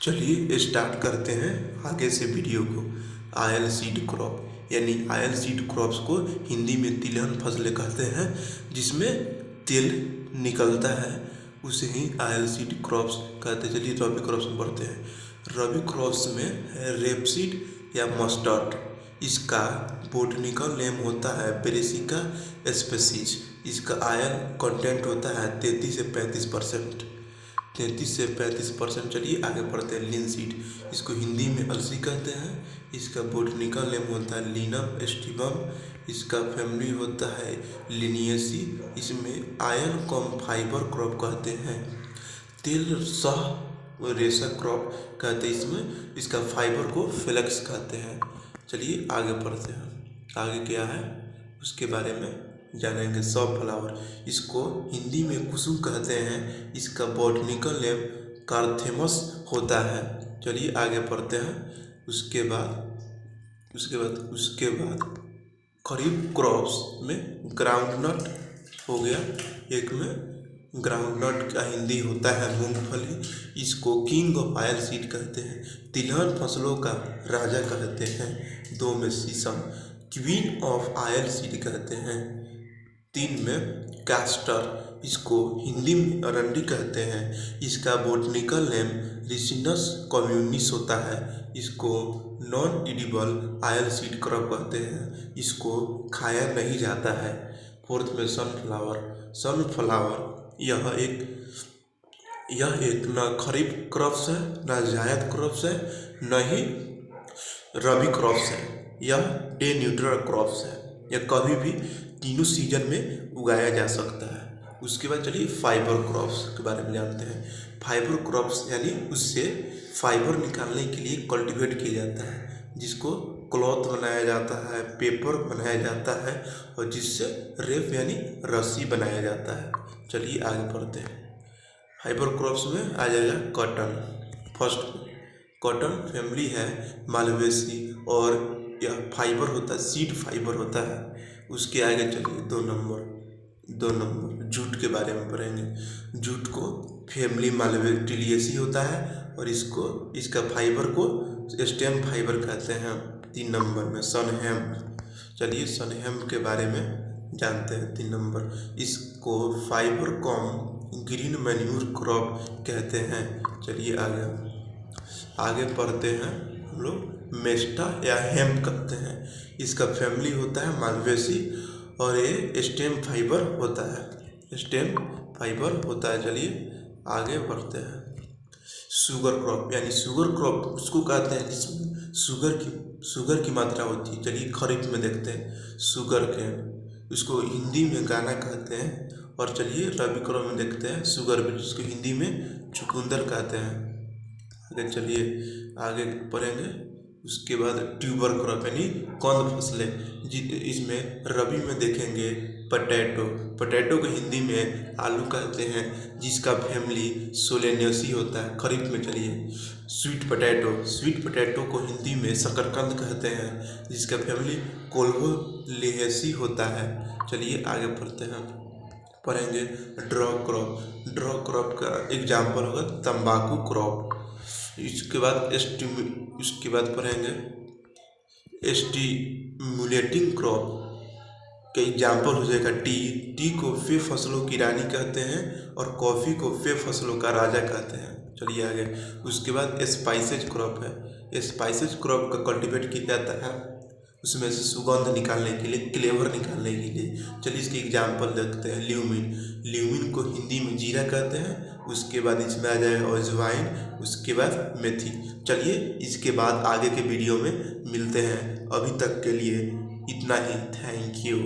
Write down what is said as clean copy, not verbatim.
चलिए स्टार्ट करते हैं आगे से वीडियो को। आयल सीड क्रॉप यानी आयल सीड क्रॉप्स को हिंदी में तिलहन फसलें कहते हैं, जिसमें तेल निकलता है, उसे ही आयल सीड क्रॉप्स कहते हैं। चलिए रबी क्रॉप्स में बढ़ते हैं। रबी क्रॉप्स में है रेपसीड या मस्टर्ड। इसका बोटनिकल नेम होता है ब्रेसिका स्पेसीज। इसका आयल कंटेंट होता है 33 से 35%। 33 से 35%। चलिए आगे बढ़ते हैं। लिनसीड, इसको हिंदी में अलसी कहते हैं। इसका बोटनिकल नेम होता है लिनम स्टिवम। इसका फैमिली होता है लिनियेसी। इसमें आयन कम फाइबर क्रॉप कहते हैं। तेल सह रेशा क्रॉप कहते हैं। इसमें इसका फाइबर को फ्लेक्स कहते हैं। चलिए आगे बढ़ते हैं। आगे क्या है उसके बारे में जानेंगे। सनफ्लावर, इसको हिंदी में कुसुम कहते हैं। इसका बॉटनिकल नेम कार्थेमस होता है। चलिए आगे बढ़ते हैं। उसके बाद खरीफ क्रॉप्स में ग्राउंडनट हो गया। एक में ग्राउंडनट का हिंदी होता है मूंगफली। इसको किंग ऑफ आयल सीड कहते हैं। तिलहन फसलों का राजा कहते हैं। 2 में सीसम, क्वीन ऑफ आयल सीड कहते हैं। 3 में कैस्टर, इसको हिंदी में अरंडी कहते हैं। इसका बोटनिकल नेम रिसिनस कम्युनिस होता है। इसको non edible oil seed crop कहते हैं। इसको खाया नहीं जाता है। 4th में सनफ्लावर यह एक न खरीफ क्रॉप्स है, न जायद क्रॉप्स है, न ही रबी क्रॉप्स है। यह डे न्यूट्रल क्रॉप्स है। यह कभी भी तीनों सीजन में उगाया जा सकता है। उसके बाद चलिए फाइबर क्रॉप्स के बारे में जानते हैं। फाइबर क्रॉप्स यानी उससे फाइबर निकालने के लिए कल्टीवेट किया जाता है, जिसको क्लॉथ बनाया जाता है, पेपर बनाया जाता है, और जिससे रेप यानी रस्सी बनाया जाता है। चलिए आगे बढ़ते हैं। फाइबर क्रॉप्स में आ जाएगा कॉटन। फर्स्ट कॉटन फैमिली है मालवेसी, और यह फाइबर होता है, सीड फाइबर होता है। उसके आगे चलिए 2 नंबर जूट के बारे में पढ़ेंगे। जूट को फैमिली मालवेटिलियेसी होता है, और इसका फाइबर को स्टेम फाइबर कहते हैं। 3 नंबर में सनहेम। चलिए सनहेम के बारे में जानते हैं। 3 नंबर, इसको fibre com green manure crop कहते हैं। चलिए आगे पढ़ते हैं। हम लोग मेस्टा या हेम्प कहते हैं। इसका फैमिली होता है मालवेसी, और ये स्टेम फाइबर होता है। चलिए आगे बढ़ते हैं। शुगर क्रॉप यानी शुगर क्रॉप उसको कहते हैं जिसमें शुगर की मात्रा होती है। चलिए खरीफ में देखते हैं। शुगर केन, उसको हिंदी में गाना कहते हैं। और चलिए रबी क्रॉप में देखते हैं शुगर बीट, जिसको हिंदी में चुकंदर कहते हैं। आगे चलिए आगे पढ़ेंगे। उसके बाद ट्यूबर क्रॉप यानी कंद फसलें, इसमें रबी में देखेंगे पोटैटो को हिंदी में आलू कहते हैं, जिसका फैमिली सोलेनेसी होता है। खरीफ में चलिए स्वीट पोटैटो को हिंदी में शकरकंद कहते हैं, जिसका फैमिली कोल्वोलेसी होता है। चलिए आगे पढ़ेंगे ड्रॉ क्रॉप का एग्जाम्पल होगा तंबाकू क्रॉप। उसके बाद पढ़ेंगे स्टिमुलेटिंग क्रॉप का एग्जाम्पल हो जाएगा टी को पेय फसलों की रानी कहते हैं, और कॉफ़ी को पेय फसलों का राजा कहते हैं। चलिए आगे। उसके बाद स्पाइसेज क्रॉप है। स्पाइसेज क्रॉप का कल्टीवेट किया जाता है, उसमें से सुगंध निकालने के लिए, फ्लेवर निकालने के लिए। चलिए इसके एग्जाम्पल देखते हैं। ल्यूमिन को हिंदी में जीरा कहते हैं। उसके बाद इसमें आ जाएगा अजवाइन, उसके बाद मेथी। चलिए इसके बाद आगे के वीडियो में मिलते हैं। अभी तक के लिए इतना ही। Thank you.